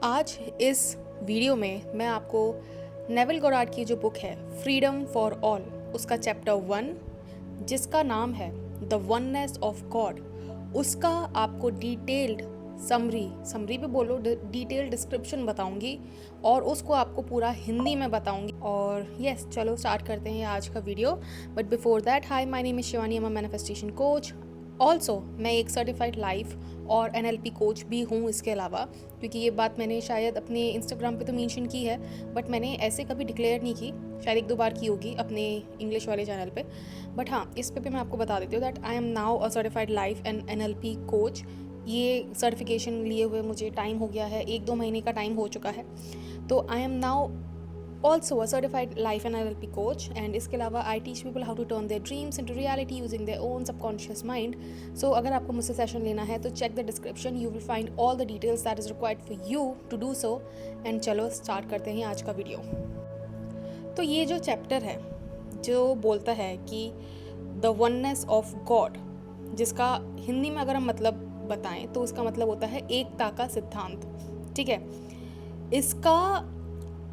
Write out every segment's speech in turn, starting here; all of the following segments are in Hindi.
आज इस वीडियो में मैं आपको नेविल गोडार्ड की जो बुक है फ्रीडम फॉर ऑल, उसका चैप्टर 1 जिसका नाम है द वननेस ऑफ गॉड, उसका आपको डिटेल्ड समरी पे बोलो, डिटेल्ड डिस्क्रिप्शन बताऊंगी और उसको आपको पूरा हिंदी में बताऊंगी। और यस, चलो स्टार्ट करते हैं आज का video. But before that, hi, my name is Shivani, I am a manifestation coach. Also मैं एक सर्टिफाइड लाइफ और NLP कोच भी हूँ इसके अलावा, क्योंकि ये बात मैंने शायद अपने इंस्टाग्राम पे तो मेंशन की है बट मैंने ऐसे कभी डिक्लेयर नहीं की, शायद एक दो बार की होगी अपने इंग्लिश वाले चैनल पे। बट हाँ, इस पे मैं आपको बता देती हूँ that I M now a certified life and NLP coach. ये सर्टिफिकेशन लिए हुए मुझे टाइम हो गया है, 1-2 महीने का टाइम हो चुका है। तो I am now also a certified life and NLP coach, and इसके अलावा I teach people how to turn their dreams into reality using their own subconscious mind. So अगर आपको मुझसे सेशन लेना है तो check the description, you will find all the details that is required for you to do so. And चलो स्टार्ट करते हैं आज का वीडियो। तो ये जो चैप्टर है जो बोलता है कि द वननेस ऑफ गॉड, जिसका हिंदी में अगर हम मतलब बताएं तो उसका मतलब होता है एकता का सिद्धांत। ठीक है, इसका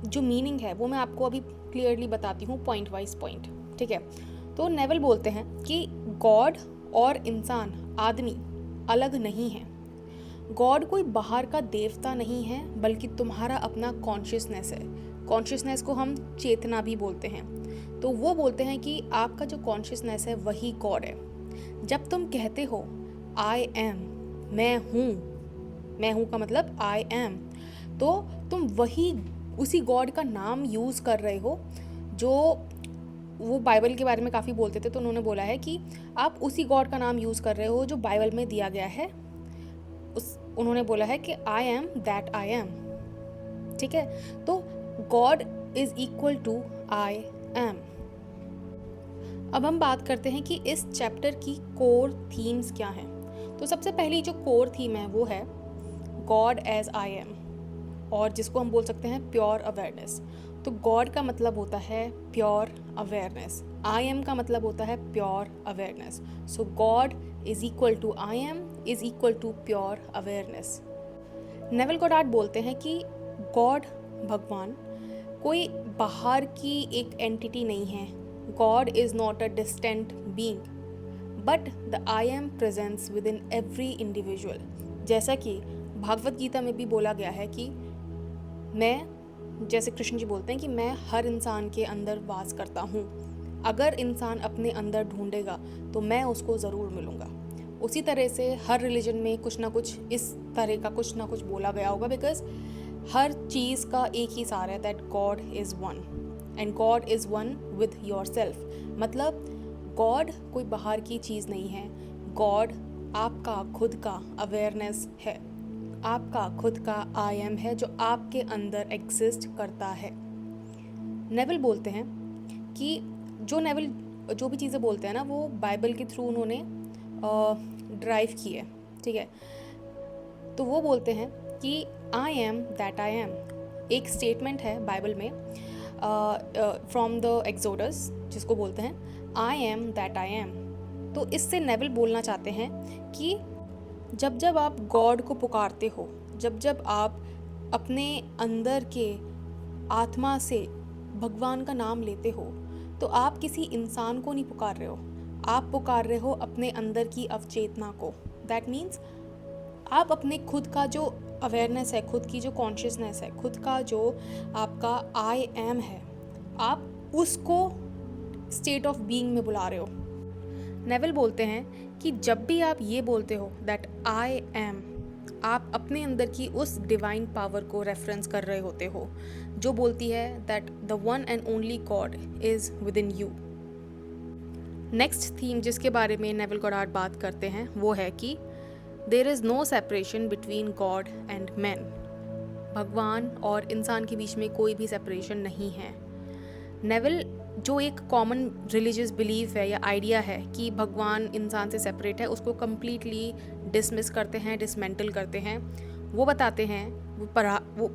जो मीनिंग है वो मैं आपको अभी क्लियरली बताती हूँ पॉइंट वाइज पॉइंट। ठीक है, तो नेवल बोलते हैं कि गॉड और इंसान, आदमी अलग नहीं है। गॉड कोई बाहर का देवता नहीं है बल्कि तुम्हारा अपना कॉन्शियसनेस है। कॉन्शियसनेस को हम चेतना भी बोलते हैं। तो वो बोलते हैं कि आपका जो कॉन्शियसनेस है वही गॉड है। जब तुम कहते हो आई एम, मैं हूँ का मतलब आई एम, तो तुम वही उसी गॉड का नाम यूज़ कर रहे हो। जो वो बाइबल के बारे में काफ़ी बोलते थे, तो उन्होंने बोला है कि आप उसी गॉड का नाम यूज़ कर रहे हो जो बाइबल में दिया गया है। उन्होंने बोला है कि I am that I am. ठीक है, तो God is equal to I am. अब हम बात करते हैं कि इस चैप्टर की कोर थीम्स क्या हैं। तो सबसे पहली जो कोर थीम है वो है गॉड एज आई एम, और जिसको हम बोल सकते हैं प्योर अवेयरनेस। तो गॉड का मतलब होता है प्योर अवेयरनेस, आई एम का मतलब होता है pure awareness. So God is equal to I am is equal to pure awareness. Neville Goddard बोलते हैं कि गॉड, भगवान, कोई बाहर की एक एंटिटी नहीं है। God is not a distant being but the I am presence with in every individual. जैसा कि भागवत गीता में भी बोला गया है कि मैं, जैसे कृष्ण जी बोलते हैं कि मैं हर इंसान के अंदर वास करता हूँ। अगर इंसान अपने अंदर ढूंढेगा तो मैं उसको ज़रूर मिलूँगा। उसी तरह से हर रिलीजन में कुछ ना कुछ इस तरह का कुछ ना कुछ बोला गया होगा, बिकॉज हर चीज़ का एक ही सार है, that God is one and God is one with your self. मतलब गॉड कोई बाहर की चीज़ नहीं है, गॉड आपका खुद का अवेयरनेस है, आपका खुद का आई एम है जो आपके अंदर एग्जिस्ट करता है। नेविल बोलते हैं कि नेविल जो भी चीज़ें बोलते हैं ना, वो बाइबल के थ्रू उन्होंने ड्राइव की है। ठीक है, तो वो बोलते हैं कि I am that I M एक स्टेटमेंट है बाइबल में फ्रॉम द एक्सोडस, जिसको बोलते हैं आई एम दैट आई एम। तो इससे नेविल बोलना चाहते हैं कि जब जब आप गॉड को पुकारते हो, जब जब आप अपने अंदर के आत्मा से भगवान का नाम लेते हो, तो आप किसी इंसान को नहीं पुकार रहे हो, आप पुकार रहे हो अपने अंदर की अवचेतना को। दैट मीन्स आप अपने खुद का जो अवेयरनेस है, खुद की जो कॉन्शियसनेस है, खुद का जो आपका आई एम है, आप उसको स्टेट ऑफ बीइंग में बुला रहे हो। नेविल बोलते हैं कि जब भी आप ये बोलते हो दैट आई एम, आप अपने अंदर की उस डिवाइन पावर को रेफरेंस कर रहे होते हो जो बोलती है that the one and only God is with in you. Next theme जिसके बारे में नेविल गोडार्ड बात करते हैं वो है कि there is no separation between God and man. भगवान और इंसान के बीच में कोई भी सेपरेशन नहीं है। नेविल जो एक कॉमन रिलीजियस बिलीफ है या आइडिया है कि भगवान इंसान से सेपरेट है, उसको कम्प्लीटली डिसमिस करते हैं, डिसमेंटल करते हैं। वो बताते हैं, वो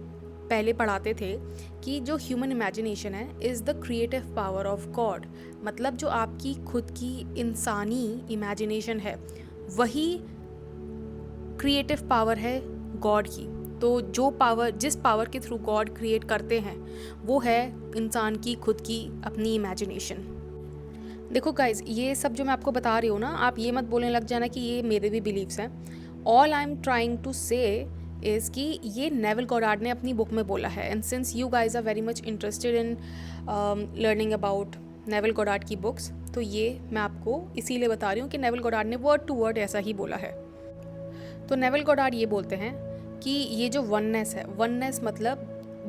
पहले पढ़ाते थे कि जो ह्यूमन इमेजिनेशन है is the creative power of God. मतलब जो आपकी खुद की इंसानी इमेजिनेशन है वही क्रिएटिव पावर है गॉड की। तो जिस पावर के थ्रू गॉड क्रिएट करते हैं वो है इंसान की खुद की अपनी इमेजिनेशन। देखो गाइज, ये सब जो मैं आपको बता रही हूँ ना, आप ये मत बोलने लग जाना कि ये मेरे भी बिलीव्स हैं। All I am trying to say is कि ये नेविल गॉडार्ड ने अपनी बुक में बोला है, and since you guys are very much interested in learning about Neville Goddard की बुक्स, तो ये मैं आपको इसीलिए बता रही हूँ कि नेविल गॉडार्ड ने वर्ड टू वर्ड ऐसा ही बोला है। तो नेविल गॉडार्ड ये बोलते हैं कि ये जो वननेस है, वननेस मतलब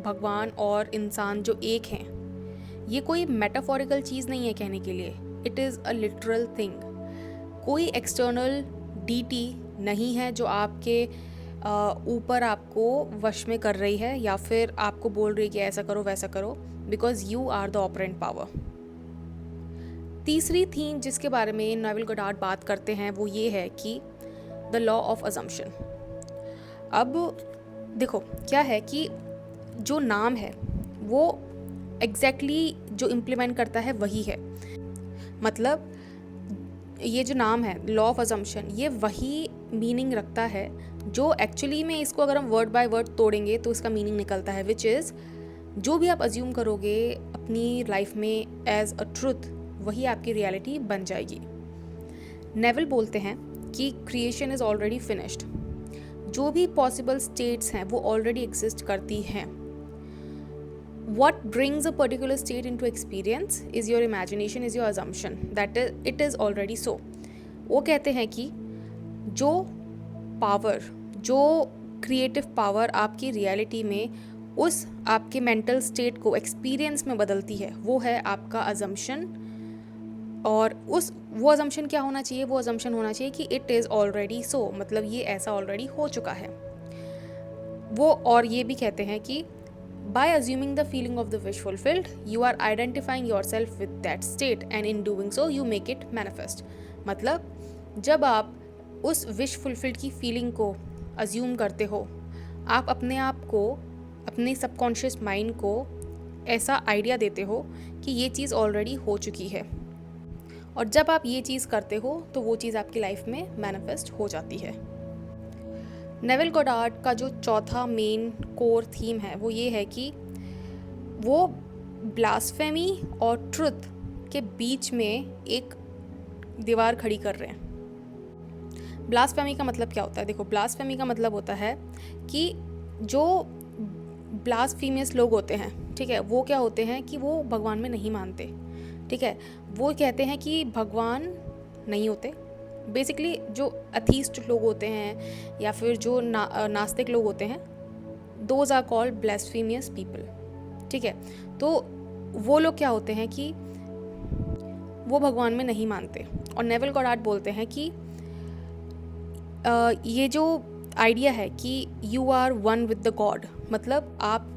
भगवान और इंसान जो एक हैं, ये कोई मेटाफोरिकल चीज़ नहीं है कहने के लिए, it is a literal thing. कोई एक्सटर्नल डीटी नहीं है जो आपके ऊपर आपको वश में कर रही है या फिर आपको बोल रही है कि ऐसा करो वैसा करो, because you are the operant power. तीसरी थीम जिसके बारे में नेविल गॉडार्ड बात करते हैं वो ये है कि द लॉ ऑफ अजम्पशन। अब देखो क्या है कि जो नाम है वो एग्जैक्टली जो इम्प्लीमेंट करता है वही है। मतलब ये जो नाम है लॉ ऑफ अजम्पशन, ये वही मीनिंग रखता है जो एक्चुअली में इसको अगर हम वर्ड बाय वर्ड तोड़ेंगे तो इसका मीनिंग निकलता है, विच इज़ जो भी आप अज्यूम करोगे अपनी लाइफ में एज अ ट्रुथ, वही आपकी रियलिटी बन जाएगी। नेविल बोलते हैं कि क्रिएशन इज़ ऑलरेडी फिनिश्ड, जो भी पॉसिबल स्टेट्स हैं वो ऑलरेडी एग्जिस्ट करती हैं। What brings a particular state into experience is your imagination, is your assumption that it is already so. वो कहते हैं कि जो पावर, जो क्रिएटिव पावर आपकी रियलिटी में उस आपके मेंटल स्टेट को एक्सपीरियंस में बदलती है, वो है आपका अजम्पशन। और वो अजम्पशन क्या होना चाहिए? वो अजम्पशन होना चाहिए कि इट इज़ ऑलरेडी सो, मतलब ये ऐसा ऑलरेडी हो चुका है। वो और ये भी कहते हैं कि by assuming the feeling of the wish fulfilled, you are identifying yourself with that state and in doing so you make it manifest. मतलब जब आप उस wish fulfilled की feeling को assume करते हो, आप अपने आप को, अपने subconscious mind को ऐसा आइडिया देते हो कि ये चीज़ ऑलरेडी हो चुकी है, और जब आप ये चीज़ करते हो तो वो चीज़ आपकी लाइफ में मैनिफेस्ट हो जाती है। नेविल गॉडार्ड का जो चौथा मेन कोर थीम है वो ये है कि वो ब्लास्फेमी और ट्रुथ के बीच में एक दीवार खड़ी कर रहे हैं। ब्लास्फेमी का मतलब क्या होता है? देखो, ब्लास्फेमी का मतलब होता है कि जो ब्लास्फेमियस लोग होते हैं, ठीक है, वो क्या होते हैं कि वो भगवान में नहीं मानते, ठीक है, वो कहते हैं कि भगवान नहीं होते। बेसिकली जो अथीस्ट लोग होते हैं या फिर जो नास्तिक लोग होते हैं, दोज आर कॉल्ड ब्लास्फेमियस पीपल, ठीक है। तो वो लोग क्या होते हैं कि वो भगवान में नहीं मानते। और नेविल गॉडार्ड बोलते हैं कि ये जो आइडिया है कि you are one with the God, मतलब आप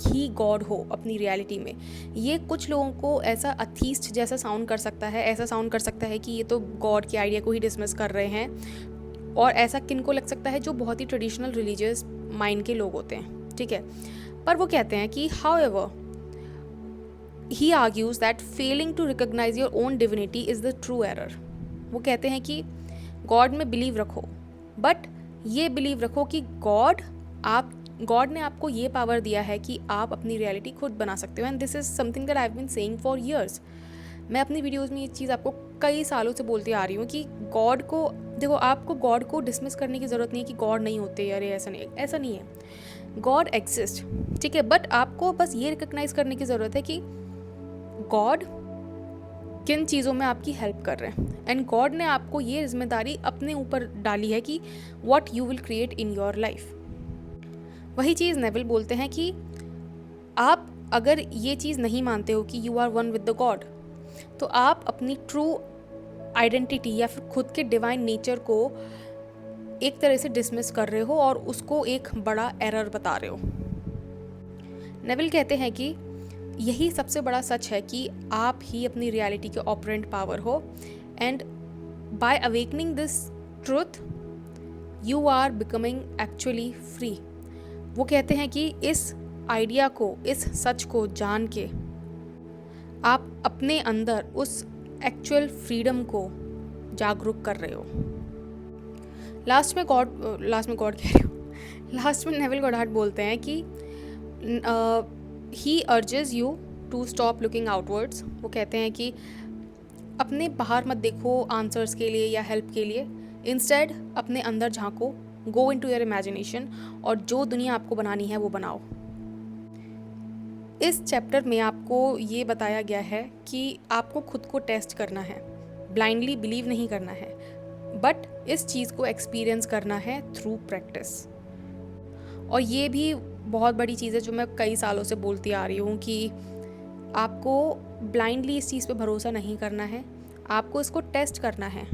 ही गॉड हो अपनी रियलिटी में, ये कुछ लोगों को ऐसा अथीस्ट जैसा साउंड कर सकता है, ऐसा साउंड कर सकता है कि ये तो गॉड के आइडिया को ही डिसमिस कर रहे हैं। और ऐसा किन को लग सकता है? जो बहुत ही ट्रेडिशनल रिलीजियस माइंड के लोग होते हैं, ठीक है। पर वो कहते हैं कि however he argues that failing to recognise your own divinity is the true error. वो कहते हैं कि गॉड में बिलीव रखो, बट ये बिलीव रखो कि गॉड ने आपको ये पावर दिया है कि आप अपनी रियलिटी खुद बना सकते हो। And this is something that I have been saying for years. मैं अपनी वीडियोज़ में ये चीज़ आपको कई सालों से बोलती आ रही हूँ कि गॉड को, देखो, आपको गॉड को डिसमिस करने की ज़रूरत नहीं है कि गॉड नहीं होते, अरे ऐसा नहीं है। गॉड एग्जिस्ट, ठीक है, बट आपको बस ये रिकग्नाइज करने की ज़रूरत है कि गॉड किन चीज़ों में आपकी हेल्प कर रहे हैं। एंड गॉड ने आपको ये जिम्मेदारी अपने ऊपर डाली है कि what you will create in your life. वही चीज़ नेविल बोलते हैं कि आप अगर ये चीज़ नहीं मानते हो कि you are one with the God, तो आप अपनी ट्रू आइडेंटिटी या फिर खुद के डिवाइन नेचर को एक तरह से डिसमिस कर रहे हो और उसको एक बड़ा एरर बता रहे हो। नेविल कहते हैं कि यही सबसे बड़ा सच है कि आप ही अपनी रियलिटी के ऑपरेंट पावर हो, and by awakening this truth you are becoming actually free. वो कहते हैं कि इस आइडिया को, इस सच को जान के आप अपने अंदर उस एक्चुअल फ्रीडम को जागरूक कर रहे हो। लास्ट में गॉड कह रही हूँ, लास्ट में नेविल गॉडार्ड बोलते हैं कि he urges you to stop looking outwards. वो कहते हैं कि अपने बाहर मत देखो आंसर्स के लिए या हेल्प के लिए, इंस्टेड अपने अंदर झांको, गो इनटू योर इमेजिनेशन, और जो दुनिया आपको बनानी है वो बनाओ। इस चैप्टर में आपको ये बताया गया है कि आपको खुद को टेस्ट करना है, ब्लाइंडली बिलीव नहीं करना है, बट इस चीज़ को एक्सपीरियंस करना है थ्रू प्रैक्टिस। और ये भी बहुत बड़ी चीज़ है जो मैं कई सालों से बोलती आ रही हूँ कि आपको ब्लाइंडली इस चीज़ पे भरोसा नहीं करना है, आपको इसको टेस्ट करना है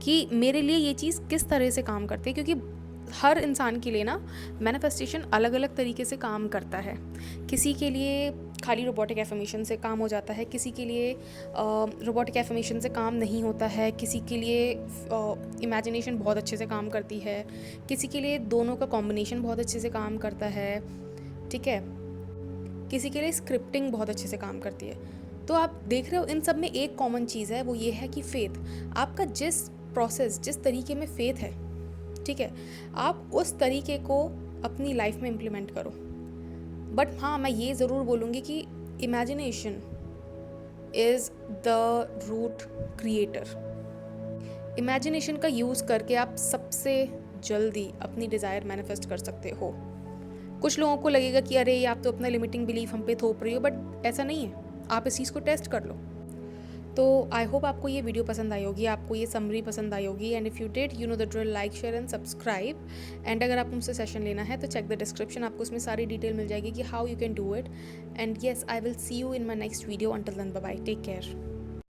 कि मेरे लिए ये चीज़ किस तरह से काम करती है, क्योंकि हर इंसान के लिए ना मैनिफेस्टेशन अलग अलग तरीके से काम करता है। किसी के लिए खाली रोबोटिक एफर्मेशन से काम हो जाता है, किसी के लिए रोबोटिक एफर्मेशन से काम नहीं होता है, किसी के लिए इमेजिनेशन बहुत अच्छे से काम करती है, किसी के लिए दोनों का कॉम्बिनेशन बहुत अच्छे से काम करता है, ठीक है, किसी के लिए स्क्रिप्टिंग बहुत अच्छे से काम करती है। तो आप देख रहे हो इन सब में एक कॉमन चीज़ है, वो ये है कि फेथ। आपका जिस प्रोसेस, जिस तरीके में फेथ है, ठीक है, आप उस तरीके को अपनी लाइफ में इम्प्लीमेंट करो। बट हाँ, मैं ये ज़रूर बोलूँगी कि imagination is the root creator. Imagination का यूज़ करके आप सबसे जल्दी अपनी डिज़ायर मैनिफेस्ट कर सकते हो। कुछ लोगों को लगेगा कि अरे आप तो अपना लिमिटिंग बिलीफ हम पे थोप रही हो, बट ऐसा नहीं है, आप इस चीज़ को टेस्ट कर लो। तो आई होप आपको ये वीडियो पसंद आई होगी, आपको ये समरी पसंद आई होगी। And if you did, you know the drill, like, share and subscribe. And अगर आपको मुझसे सेशन लेना है तो चेक द डिस्क्रिप्शन, आपको उसमें सारी डिटेल मिल जाएगी कि how you can do it. And yes, I will see you in my next video. Until then, bye bye, take care.